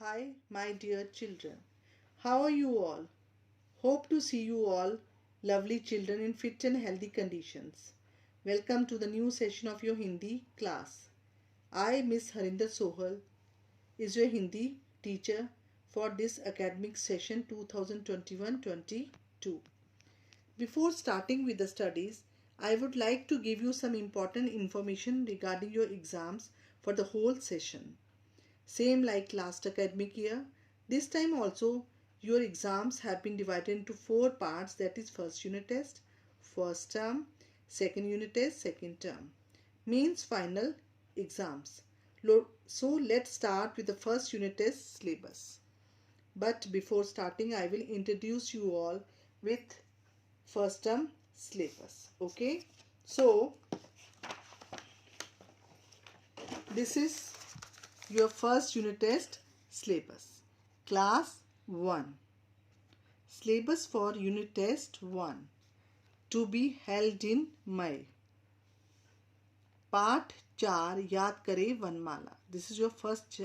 Hi, my dear children. How are you all? Hope to see you all, lovely children, in fit and healthy conditions. Welcome to the new session of your Hindi class. I, Miss Harinder Sohal, is your Hindi teacher for this academic session 2021-22. Before starting with the studies, I would like to give you some important information regarding your exams for the whole session. Same like last academic year, this time also your exams have been divided into 4 parts, that is first unit test, first term, second unit test, second term. Means final exams. So let's start with the first unit test syllabus. But before starting, I will introduce you all with first term syllabus. Okay. So this is your first unit test syllabus. Class 1. Syllabus for unit test 1. To be held in May. Part 4 याद करे वनमाला. This is your first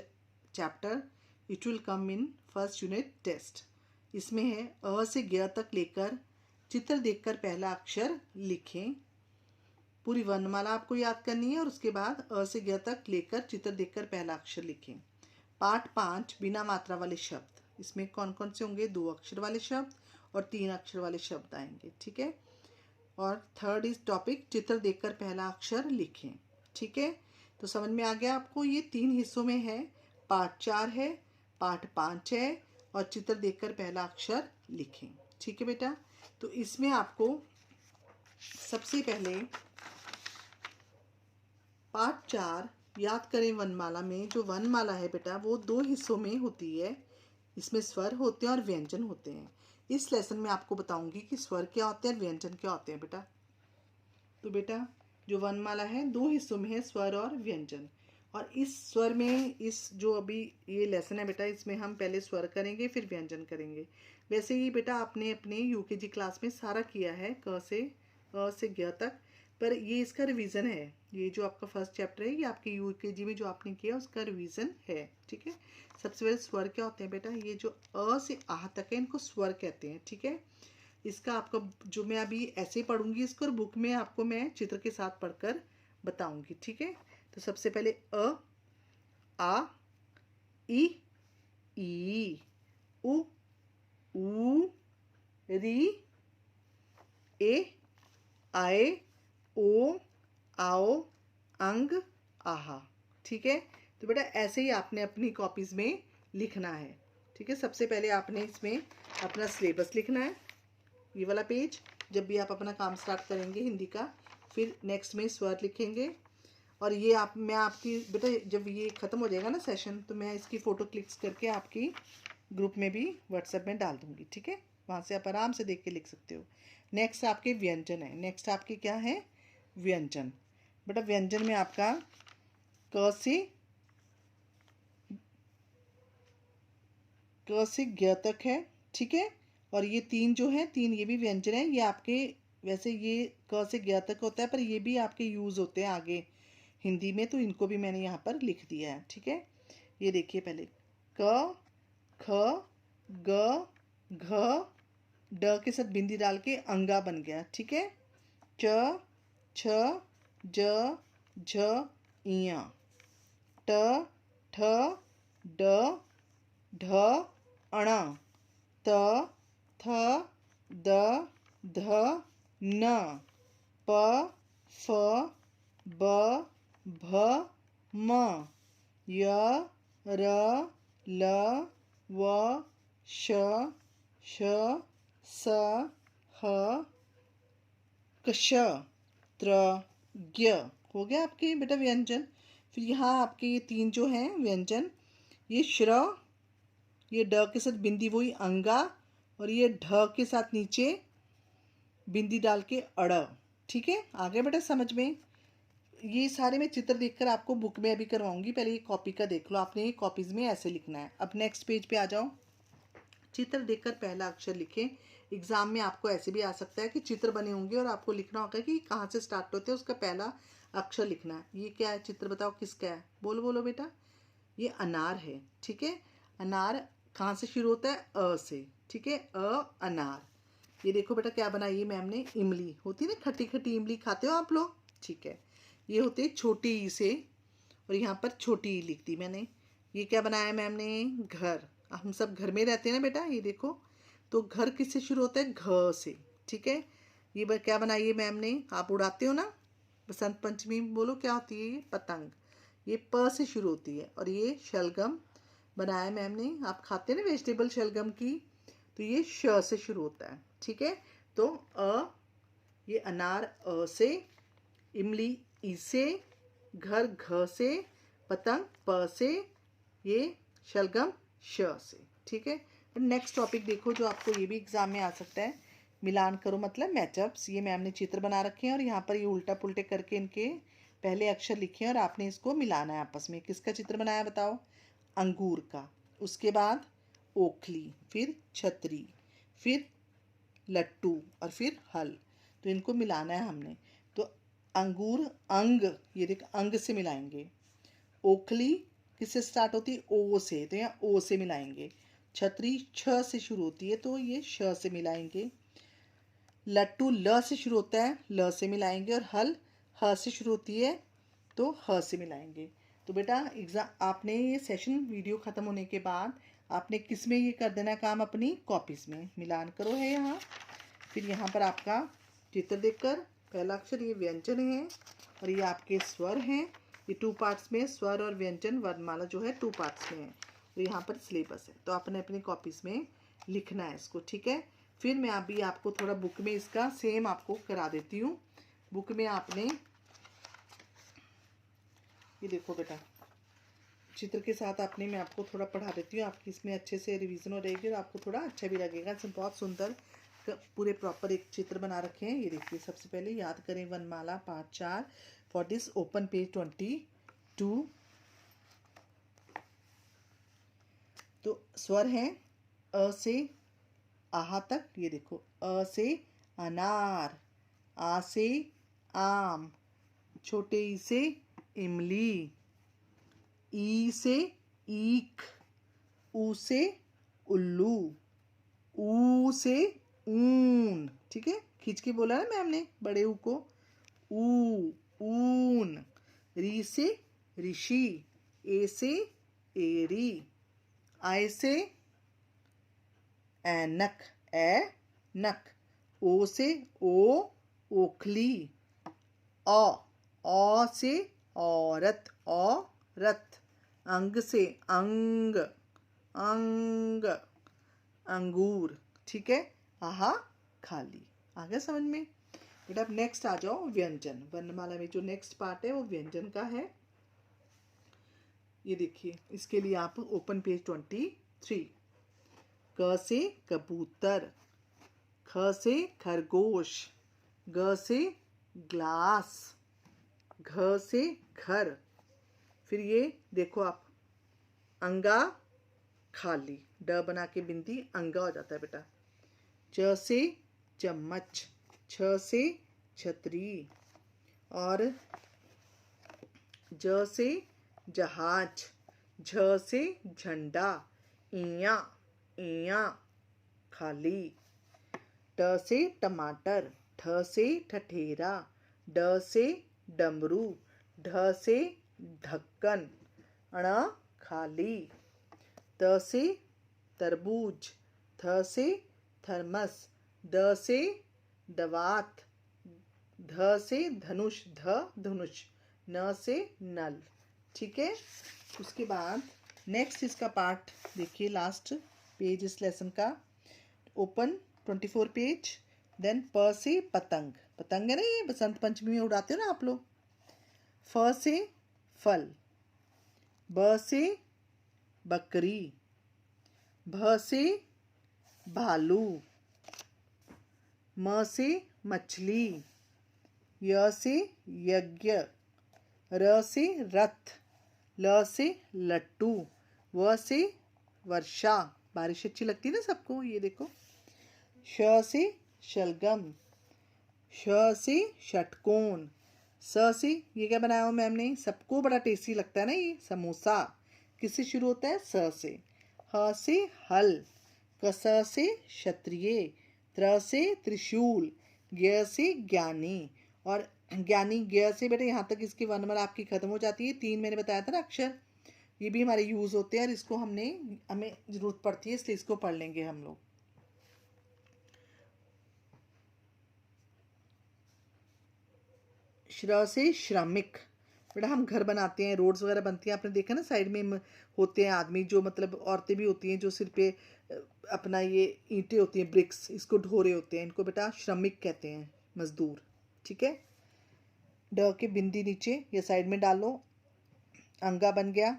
chapter. It will come in first unit test. इसमें है अ से ग तक लेकर चित्र देखकर पहला अक्षर लिखें. पूरी वर्णमाला आपको याद करनी है और उसके बाद अ से ग तक लेकर चित्र देखकर पहला अक्षर लिखें. पार्ट 5 बिना मात्रा वाले शब्द. इसमें कौन कौन से होंगे? 2 अक्षर वाले शब्द और 3 अक्षर वाले शब्द आएंगे. ठीक है. और थर्ड इज टॉपिक चित्र देखकर पहला अक्षर लिखें. ठीक है. तो समझ में आ गया आपको. ये 3 हिस्सों में है. पार्ट 4 है, पार्ट 5 है और चित्र देखकर पहला अक्षर लिखें. ठीक है बेटा. तो इसमें आपको सबसे पहले पार्ट 4 याद करें वनमाला में. जो वनमाला है बेटा वो 2 हिस्सों में होती है. इसमें स्वर होते हैं और व्यंजन होते हैं. इस लेसन में आपको बताऊंगी कि स्वर क्या होते हैं और व्यंजन क्या होते हैं बेटा. तो बेटा जो वनमाला है 2 हिस्सों में है, स्वर और व्यंजन. और इस स्वर में इस जो अभी ये लेसन है बेटा, इसमें हम पहले स्वर करेंगे फिर व्यंजन करेंगे. वैसे ही बेटा आपने अपने यूकेजी क्लास में सारा किया है क से अ से ग तक, पर ये इसका रिवीजन है. ये जो आपका फर्स्ट चैप्टर है ये आपके यूकेजी में जो आपने किया उसका रिवीजन है. ठीक है. सबसे पहले स्वर क्या होते हैं बेटा? ये जो अ से आह तक है इनको स्वर कहते हैं. ठीक है. इसका आपका जो मैं अभी ऐसे पढ़ूंगी इसको और बुक में आपको मैं चित्र के साथ पढ़कर बताऊंगी. ठीक है. तो सबसे पहले अ, आ, ई, उ, री, ए, आए, ओ, आओ, अंग, आहा. ठीक है. तो बेटा ऐसे ही आपने अपनी कॉपीज में लिखना है. ठीक है. सबसे पहले आपने इसमें अपना सिलेबस लिखना है, ये वाला पेज. जब भी आप अपना काम स्टार्ट करेंगे हिंदी का, फिर नेक्स्ट में स्वर लिखेंगे. और ये मैं आपकी बेटा जब ये ख़त्म हो जाएगा ना सेशन, तो मैं इसकी फ़ोटो क्लिक्स करके आपकी ग्रुप में भी व्हाट्सएप में डाल दूँगी. ठीक है. वहाँ से आप आराम से देख के लिख सकते हो. नेक्स्ट आपके व्यंजन है. नेक्स्ट आपके क्या है? व्यंजन. बेटा व्यंजन में आपका क से ग तक है. ठीक है. और ये 3 जो है 3 ये भी व्यंजन है. ये आपके वैसे ये क से ग तक होता है, पर ये भी आपके यूज़ होते हैं आगे हिंदी में, तो इनको भी मैंने यहाँ पर लिख दिया है. ठीक है. ये देखिए पहले क, ख, ग, घ, ड के साथ बिंदी डाल के अंगा बन गया. ठीक है. च, छ, ज, झ, इया, ट, ठ, ड, ढ, अण, त, थ, द, ध, न, प, फ, ब, भ, म, य, र, ल, व, श, स, ह, कश, त्र, ज्ञ. हो गया आपके बेटा व्यंजन. फिर यहाँ आपके ये 3 जो हैं व्यंजन, ये श्र, ये ड के साथ बिंदी वही अंगा, और ये ढ के साथ नीचे बिंदी डाल के अड़. ठीक है. आ गया बेटा समझ में. ये सारे मैं चित्र देखकर आपको बुक में अभी करवाऊंगी. पहले ये कॉपी का देख लो. आपने ये कॉपीज़ में ऐसे लिखना है. अब नेक्स्ट पेज पे आ जाओ. चित्र देखकर पहला अक्षर लिखें. एग्जाम में आपको ऐसे भी आ सकता है कि चित्र बने होंगे और आपको लिखना होगा कि कहाँ से स्टार्ट होते हैं, उसका पहला अक्षर लिखना है. ये क्या है चित्र? बताओ किसका है? बोलो बोलो बेटा. ये अनार है. ठीक है. अनार कहाँ से शुरू होता है? अ से, ठीक है, अनार। ये देखो बेटा क्या बनाई है मैम ने, इमली होती है ना, खट्टी खट्टी इमली खाते हो आप लोग, ठीक है। ये होते है छोटी ई से, और यहाँ पर छोटी ई लिख दी मैंने। ये क्या बनाया मैम ने? घर। हम सब घर में रहते हैं ना बेटा, ये देखो, तो घर किससे शुरू होता है? घ से, ठीक है। ये क्या बनाई है मैम ने? आप उड़ाते हो ना बसंत पंचमी, बोलो क्या होती है? ये पतंग। ये प से शुरू होती है। और ये शलगम बनाया मैम ने, आप खाते हैं ना वेजिटेबल शलगम की, तो ये श से शुरू होता है, ठीक है। तो ये अनार अ से, इमली ई से, घर घ से, पतंग प से, ये शलगम श से, ठीक है। नेक्स्ट टॉपिक देखो जो आपको ये भी एग्जाम में आ सकता है, मिलान करो मतलब मैचअप्स। ये मैम ने चित्र बना रखे हैं और यहाँ पर ये उल्टा पुल्टे करके इनके पहले अक्षर लिखे हैं और आपने इसको मिलाना है आपस में। किसका चित्र बनाया बताओ? अंगूर का। उसके बाद ओखली, फिर छतरी, फिर लट्टू और फिर हल। तो इनको मिलाना है हमने। तो अंगूर अंग, ये देख अंग से मिलाएंगे। ओखली किससे स्टार्ट होती है? ओ से, तो यहाँ ओ से मिलाएंगे। छतरी छ से शुरू होती है, तो ये श से मिलाएंगे। लट्टू ल से शुरू होता है, ल से मिलाएंगे। और हल ह से शुरू होती है, तो ह से मिलाएंगे। तो बेटा एग्जाम आपने ये सेशन वीडियो ख़त्म होने के बाद आपने किस में ये कर देना काम? अपनी कॉपीज़ में मिलान करो है यहाँ। फिर यहाँ पर आपका चित्र देखकर पहला अक्षर ये व्यंजन है और ये आपके स्वर हैं। ये 2 पार्ट्स में, स्वर और व्यंजन वर्णमाला जो है 2 पार्ट्स में है। तो यहाँ पर सिलेबस है, तो आपने अपनी कॉपीज़ में लिखना है इसको, ठीक है। फिर मैं अभी आपको थोड़ा बुक में इसका सेम आपको करा देती हूँ। बुक में आपने ये देखो बेटा, चित्र के साथ आपने मैं आपको थोड़ा पढ़ा देती हूँ, आपकी इसमें अच्छे से रिवीजन हो रहेगी और आपको थोड़ा अच्छा भी लगेगा। इसमें बहुत सुंदर पूरे प्रॉपर एक चित्र बना रखे हैं। ये देखिए, सबसे पहले याद करें वर्णमाला part 4 for this open page 22। तो स्वर हैं अ से आहा तक। ये देखो, अ से अनार, आ से आम, छोटे ई से इमली, ई से ईख, ऊ से उल्लू, ऊ से ऊन, ठीक है, खींच के बोला ना मैम ने बड़े ऊ को, ऊ ऊन। री से ऋषि, ए से एरी, आय से ऐनक, नक, ओ से ओ ओखली, औ से औरत, औरत। अंग से अंग, अंग, अंगूर, ठीक है। आहा खाली। आ गया समझ में बेटा? अब नेक्स्ट आ जाओ व्यंजन। वर्णमाला में जो नेक्स्ट पार्ट है वो व्यंजन का है। ये देखिए, इसके लिए आप ओपन पेज 23। क से कबूतर, ख से खरगोश, ग से ग्लास, घ से घर। फिर ये देखो आप, अंगा खाली, ड बना के बिंदी अंगा हो जाता है बेटा। च से चम्मच, छ से छतरी, और ज से जहाज, झ से झंडा, इया इया खाली। ट से टमाटर, ठ से ठठेरा, ड से डमरू, ढ से ढक्कन, अण खाली। त से तरबूज, थ से थर्मस, द से दवात, ध से धनुष, ध धनुष, न से नल, ठीक है। उसके बाद नेक्स्ट इसका पार्ट देखिए, लास्ट पेज इस लेसन का, ओपन 24 पेज। देन प से पतंग, पतंग है ना, ये बसंत पंचमी में उड़ाते हो ना आप लोग। फ से फल, ब से बकरी, भ से भालू, म से मछली, य से यज्ञ, र से रथ, ल से लट्टू, व से वर्षा, बारिश अच्छी लगती है ना सबको। ये देखो, श से शलगम, श से षटकोण, स से ये क्या बनाया हो मैम ने? सबको बड़ा टेस्टी लगता है ना ये समोसा। किससे शुरू होता है? स से। ह से हल, कस से क्षत्रिय, त्र से त्रिशूल, ज्ञ से ज्ञानी। और ज्ञानी ज्ञ से बेटा यहाँ तक इसकी वर्णमाला आपकी खत्म हो जाती है। 3 मैंने बताया था ना अक्षर, ये भी हमारे यूज होते हैं और इसको हमें जरूरत पड़ती है, इसलिए इसको पढ़ लेंगे हम लोग। श्र से श्रमिक, बेटा हम घर बनाते हैं, रोड्स वगैरह बनती हैं, आपने देखा ना साइड में होते हैं आदमी, जो मतलब औरतें भी होती हैं जो सिर पे अपना ये ईंटें होती हैं, ब्रिक्स, इसको ढो रहे होते हैं, इनको बेटा श्रमिक कहते हैं, मजदूर। ठीक है। ड के बिंदी नीचे या साइड में डालो, अंगा बन गया।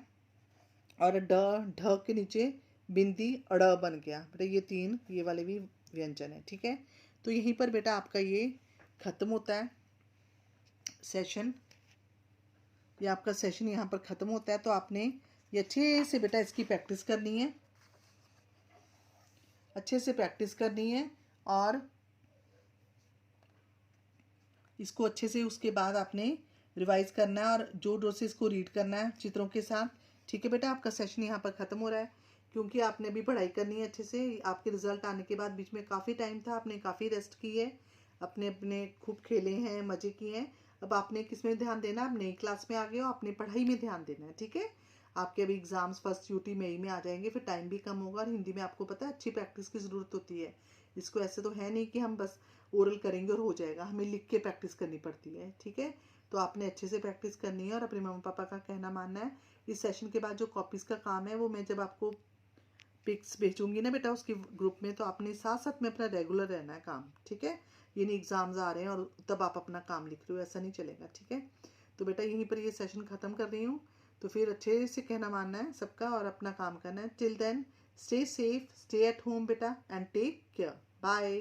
और ड ढ के नीचे बिंदी अड़ बन गया। बेटा ये 3 ये वाले भी व्यंजन है। ठीक है। तो यहीं पर बेटा आपका ये खत्म होता है सेशन, ये आपका सेशन यहाँ पर ख़त्म होता है। तो आपने ये अच्छे से बेटा इसकी प्रैक्टिस करनी है, अच्छे से प्रैक्टिस करनी है और इसको अच्छे से उसके बाद आपने रिवाइज करना है और जोर जोर से इसको रीड करना है चित्रों के साथ। ठीक है बेटा, आपका सेशन यहाँ पर ख़त्म हो रहा है क्योंकि आपने भी पढ़ाई करनी है अच्छे से। आपके रिजल्ट आने के बाद बीच में काफ़ी टाइम था, आपने काफ़ी रेस्ट की है, अपने अपने खूब खेले हैं, मज़े किए हैं। अब आपने किस में ध्यान देना, आप नई क्लास में आ गए हो, आपने पढ़ाई में ध्यान देना है। ठीक है। आपके अभी एग्जाम्स फर्स्ट यूटी मई में आ जाएंगे, फिर टाइम भी कम होगा और हिंदी में आपको पता है अच्छी प्रैक्टिस की ज़रूरत होती है। इसको ऐसे तो है नहीं कि हम बस ओरल करेंगे और हो जाएगा, हमें लिख के प्रैक्टिस करनी पड़ती है। ठीक है। तो आपने अच्छे से प्रैक्टिस करनी है और अपने मम्मा पापा का कहना मानना है। इस सेशन के बाद जो कॉपीज़ का काम है वो मैं जब आपको पिक्स भेजूंगी ना बेटा उसके ग्रुप में, तो आपने साथ साथ में अपना रेगुलर रहना है काम। ठीक है। ये नहीं एग्जाम्स आ रहे हैं और तब आप अपना काम लिख रहे हो, ऐसा नहीं चलेगा। ठीक है। तो बेटा यहीं पर ये सेशन ख़त्म कर रही हूँ। तो फिर अच्छे से कहना मानना है सबका और अपना काम करना है। Till then stay safe, stay at home बेटा एंड टेक केयर। बाय।